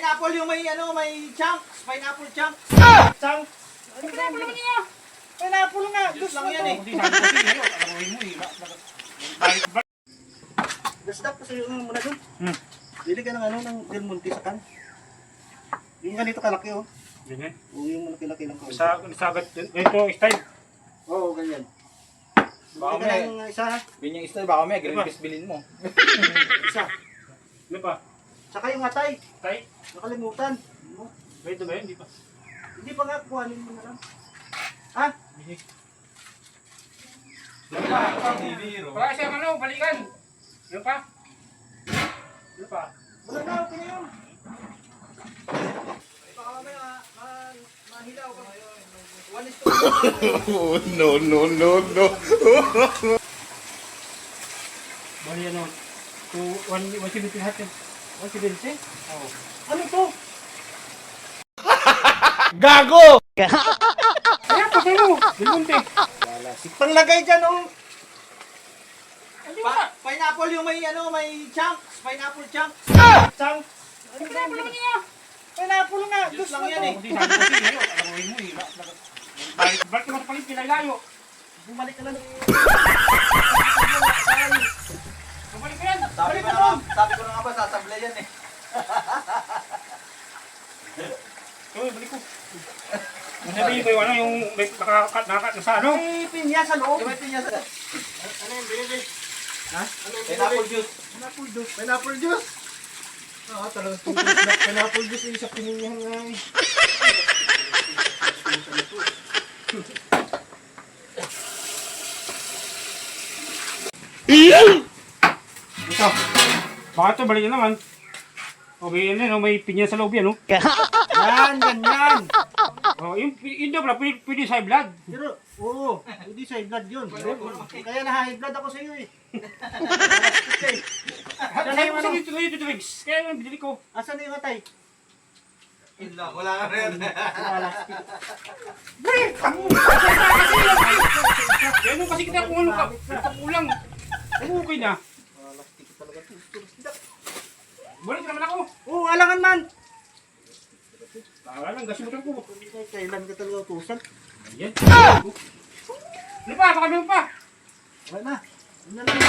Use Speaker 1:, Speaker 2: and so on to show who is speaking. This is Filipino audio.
Speaker 1: pineapple yung may ano, may chunks. Pineapple chunks.
Speaker 2: Chang. Ano
Speaker 3: Pineapple naman niya.
Speaker 2: Pineapple nga.
Speaker 1: Juice lang
Speaker 2: ko
Speaker 1: yan
Speaker 2: to.
Speaker 1: eh.
Speaker 3: Hindi sabi ko sa'yo. Alamuin mo eh.
Speaker 2: Gasdak ko sa'yo muna dun.
Speaker 3: Hmm.
Speaker 2: Bili ka ng ano, ng Del Monte sa kan. Yung ganito kalaki oh.
Speaker 3: Ganyan.
Speaker 2: O yung malaki-laki lang.
Speaker 3: Sagat. Ito, style.
Speaker 2: Oo, ganyan.
Speaker 1: Baka
Speaker 2: Bili ka
Speaker 1: may-
Speaker 2: ng isa ha.
Speaker 1: Binyang style, baka may green peas bilhin mo.
Speaker 2: Isa.
Speaker 3: Ano pa?
Speaker 2: Tsaka yung atay.
Speaker 3: Tay?
Speaker 2: Nakalimutan.
Speaker 3: Ito ba yun? Hindi pa.
Speaker 2: Hindi pa nga, kuhanin mo na lang. Ha?
Speaker 3: Wala siyang ano, balikan. Ano pa? Ano pa?
Speaker 2: Wala na, okay na yun.
Speaker 1: Baka mamaya mahilaw ka. 1:1.
Speaker 4: Oh, no, no, no, no.
Speaker 3: Bali ano? 170 lahat yun. 170? Oo.
Speaker 2: Ano to?
Speaker 4: Gago!
Speaker 3: Ayan, pasay mo. Bilmunti.
Speaker 2: Wala. Panglagay dyan oh.
Speaker 3: Hindi ba?
Speaker 1: Pineapple yung may ano, may chunks. Pineapple chunks.
Speaker 2: Chang.
Speaker 3: Pineapple naman niya.
Speaker 2: Pineapple nga.
Speaker 1: Juice
Speaker 2: Gusto
Speaker 1: lang
Speaker 2: ko
Speaker 1: yan
Speaker 2: to.
Speaker 1: eh.
Speaker 3: Hindi sabi ko sa'yo. Alamuin mo eh. Ba't ka matapalit pinalayo?
Speaker 2: Bumalik ka na.
Speaker 3: Bumalik ka yan.
Speaker 1: Sabi ko na nga ba, sasablay yan eh.
Speaker 3: Oo, balik ko. Sabihin ko yung ano, yung nakakat na sa ano?
Speaker 2: May pinya sa loob.
Speaker 1: May pinya sa...
Speaker 2: Ano yung binili?
Speaker 1: Ha? Pineapple juice.
Speaker 2: Pineapple juice. Pineapple juice.
Speaker 1: Oo, talagang
Speaker 2: Pineapple juice yung sa pininyahan nga eh.
Speaker 3: Ito. Baka ito, balik na naman. O, may pinya sa loob yan, no?
Speaker 2: Yan, ganyan.
Speaker 3: O, yung daw pala, pwede sa high blood.
Speaker 2: Pero, oo, hindi sa high blood yun. Kaya na-high blood ako sa iyo eh.
Speaker 3: Sabi ko sa dito, dito, Rigs. Kaya yung binili ko.
Speaker 2: Asan na yung atay?
Speaker 1: Wala ka rin.
Speaker 3: Ganun kasi kita kung ano ka. Kulang. Ay, okay na. Balik naman ako.
Speaker 2: Oo, alangan man.
Speaker 3: Wala lang, gasimutan ko.
Speaker 2: Kailan ka talaga utusan?
Speaker 3: Ayan. Ano pa? Baka meron pa.
Speaker 2: Wala na. Ano na lang.